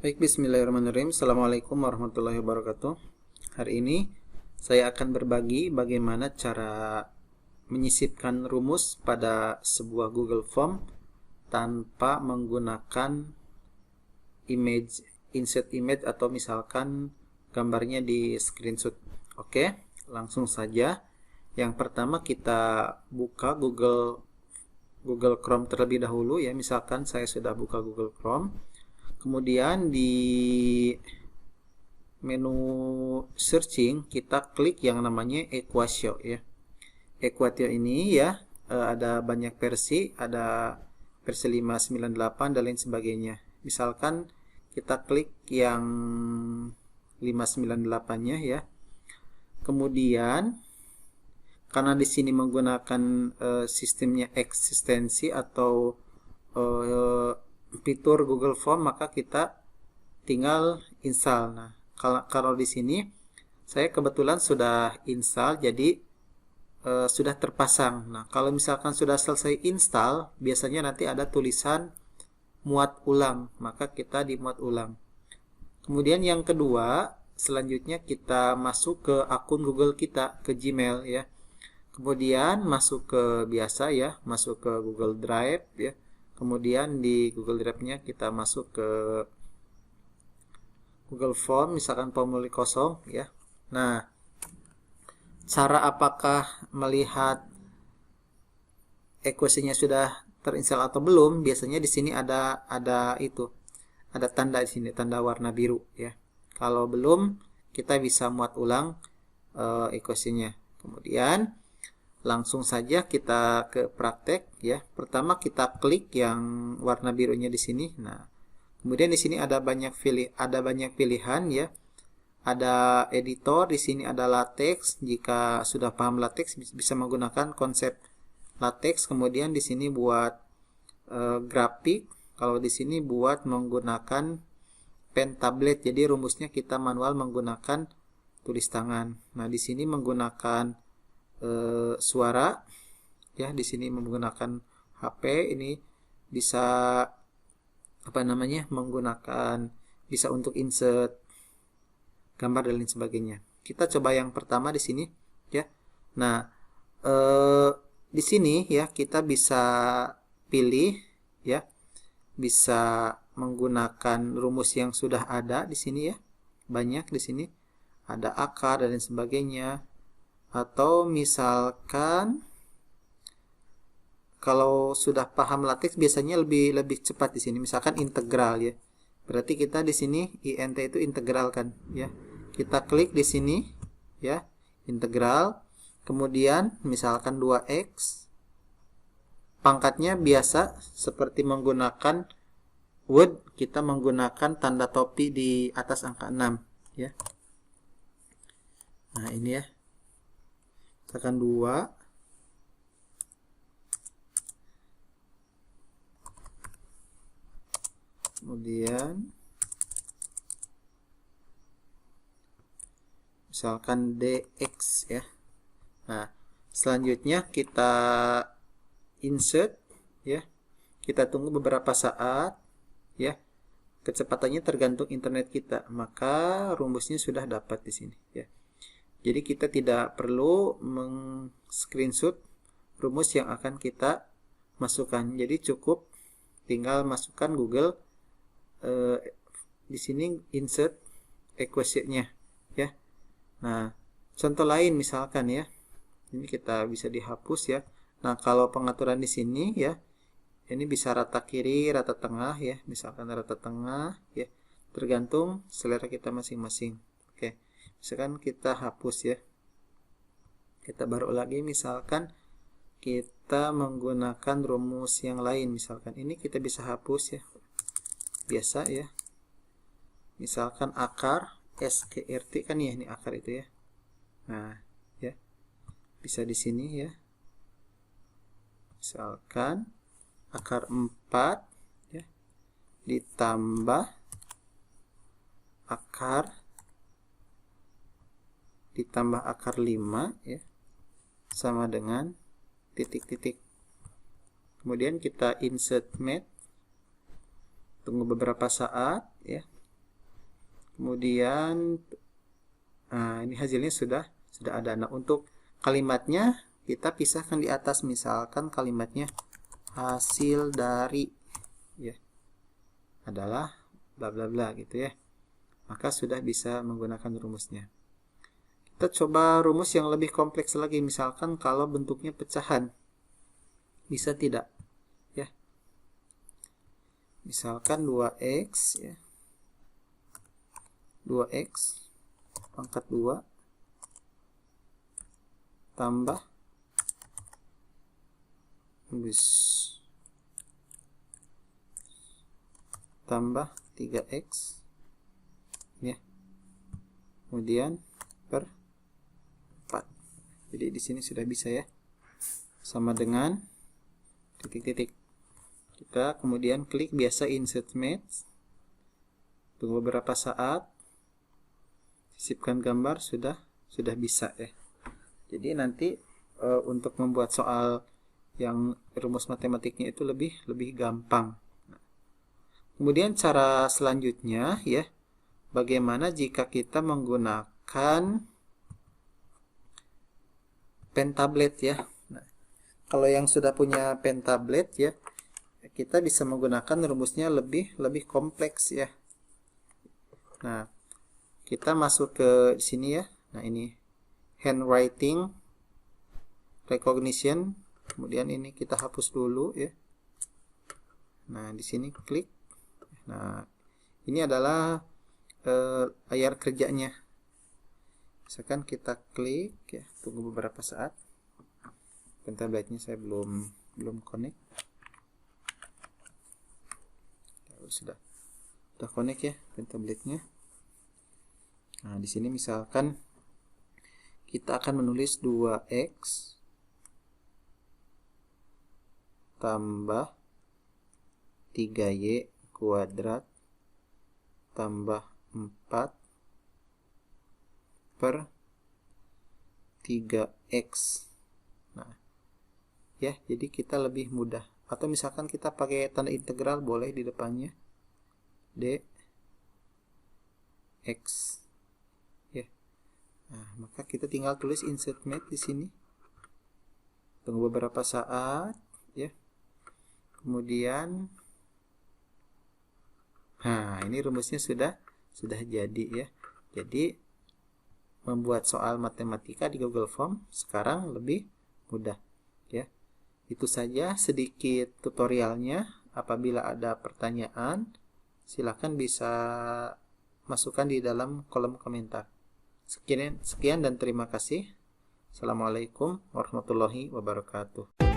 Baik, bismillahirrahmanirrahim. Assalamualaikum warahmatullahi wabarakatuh. Hari ini saya akan berbagi bagaimana cara menyisipkan rumus pada sebuah Google Form tanpa menggunakan image, insert image atau misalkan gambarnya di screenshot. Oke, langsung saja. Yang pertama kita buka Google Chrome terlebih dahulu ya. Misalkan saya sudah buka Google Chrome. Kemudian di menu searching kita klik yang namanya Equatio ya. Equatio ini ya ada banyak versi, ada versi 598 dan lain sebagainya. Misalkan kita klik yang 598-nya ya. Kemudian karena di sini menggunakan sistemnya eksistensi atau fitur Google Form, maka kita tinggal install. Nah, kalau di sini saya kebetulan sudah install, jadi sudah terpasang. Nah, kalau misalkan sudah selesai install, biasanya nanti ada tulisan muat ulang, maka kita dimuat ulang. Kemudian yang kedua, selanjutnya kita masuk ke akun Google kita, ke Gmail ya. Kemudian masuk ke biasa ya, masuk ke Google Drive ya. Kemudian di Google Drive-nya kita masuk ke Google Form, misalkan formulir kosong ya. Nah, cara apakah melihat ekuasinya sudah terinstall atau belum? Biasanya di sini ada tanda di sini, tanda warna biru ya. Kalau belum, kita bisa muat ulang ekuasinya. Kemudian langsung saja kita ke praktek ya. Pertama kita klik yang warna birunya di sini. Nah, kemudian di sini ada banyak pilihan ya. Ada editor, di sini ada latex. Jika sudah paham latex bisa menggunakan konsep latex. Kemudian di sini buat grafik. Kalau di sini buat menggunakan pen tablet. Jadi rumusnya kita manual menggunakan tulis tangan. Nah, di sini menggunakan suara ya, di sini menggunakan HP, ini bisa menggunakan, bisa untuk insert gambar dan lain sebagainya. Kita coba yang pertama di sini ya. Nah, di sini ya kita bisa pilih ya, bisa menggunakan rumus yang sudah ada di sini ya. Banyak di sini ada akar dan lain sebagainya. Atau misalkan kalau sudah paham latex biasanya lebih cepat di sini. Misalkan integral ya. Berarti kita di sini int itu integral kan ya. Kita klik di sini ya, integral. Kemudian misalkan 2x pangkatnya biasa seperti menggunakan Word, kita menggunakan tanda topi di atas angka 6 ya. Nah, ini ya. Tekan 2. Kemudian misalkan dx ya. Nah, selanjutnya kita insert ya. Kita tunggu beberapa saat ya. Kecepatannya tergantung internet kita. Maka rumusnya sudah dapat di sini ya. Jadi kita tidak perlu meng-screenshot rumus yang akan kita masukkan. Jadi cukup tinggal masukkan Google di sini insert equation-nya ya. Nah, contoh lain misalkan ya. Ini kita bisa dihapus ya. Nah, kalau pengaturan di sini ya, ini bisa rata kiri, rata tengah ya. Misalkan rata tengah ya. Tergantung selera kita masing-masing. Oke. Misalkan kita hapus ya. Kita baru lagi, misalkan kita menggunakan rumus yang lain. Misalkan ini kita bisa hapus ya. Biasa ya. Misalkan akar SQRT kan ya, ini akar itu ya. Nah, ya. Bisa di sini ya. Misalkan akar 4 ya ditambah akar 5 ya, sama dengan titik-titik. Kemudian kita insert math, tunggu beberapa saat ya. Kemudian ini hasilnya sudah ada. Nah, untuk kalimatnya kita pisahkan di atas, misalkan kalimatnya hasil dari ya adalah bla bla bla gitu ya. Maka sudah bisa menggunakan rumusnya. Kita coba rumus yang lebih kompleks lagi, misalkan kalau bentuknya pecahan. Bisa tidak? Ya. Misalkan 2x ya. 2x pangkat 2 tambah tambah 3x ya. Kemudian per 4. Jadi di sini sudah bisa ya. Sama dengan titik-titik. Kita kemudian klik biasa insert match. Tunggu beberapa saat. Sisipkan gambar, sudah bisa ya. Jadi nanti untuk membuat soal yang rumus matematiknya itu lebih gampang. Kemudian cara selanjutnya ya, bagaimana jika kita menggunakan pen tablet ya. Nah, kalau yang sudah punya pen tablet ya, kita bisa menggunakan rumusnya lebih kompleks ya. Nah, kita masuk ke sini ya. Nah, ini handwriting recognition. Kemudian ini kita hapus dulu ya. Nah, di sini klik. Nah, ini adalah layar kerjanya. Misalkan kita klik ya, tunggu beberapa saat. Pen tabletnya saya belum connect. Sudah connect ya pen tabletnya. Nah, di sini misalkan kita akan menulis 2x tambah 3y kuadrat tambah 4 per 3x. Nah, ya, jadi kita lebih mudah. Atau misalkan kita pakai tanda integral boleh di depannya. dx ya. Nah, maka kita tinggal tulis insert match di sini. Tunggu beberapa saat ya. Kemudian ini rumusnya sudah jadi ya. Jadi membuat soal matematika di Google Form sekarang lebih mudah ya. Itu saja sedikit tutorialnya. Apabila ada pertanyaan, silakan bisa masukkan di dalam kolom komentar. Sekian dan terima kasih. Assalamualaikum warahmatullahi wabarakatuh.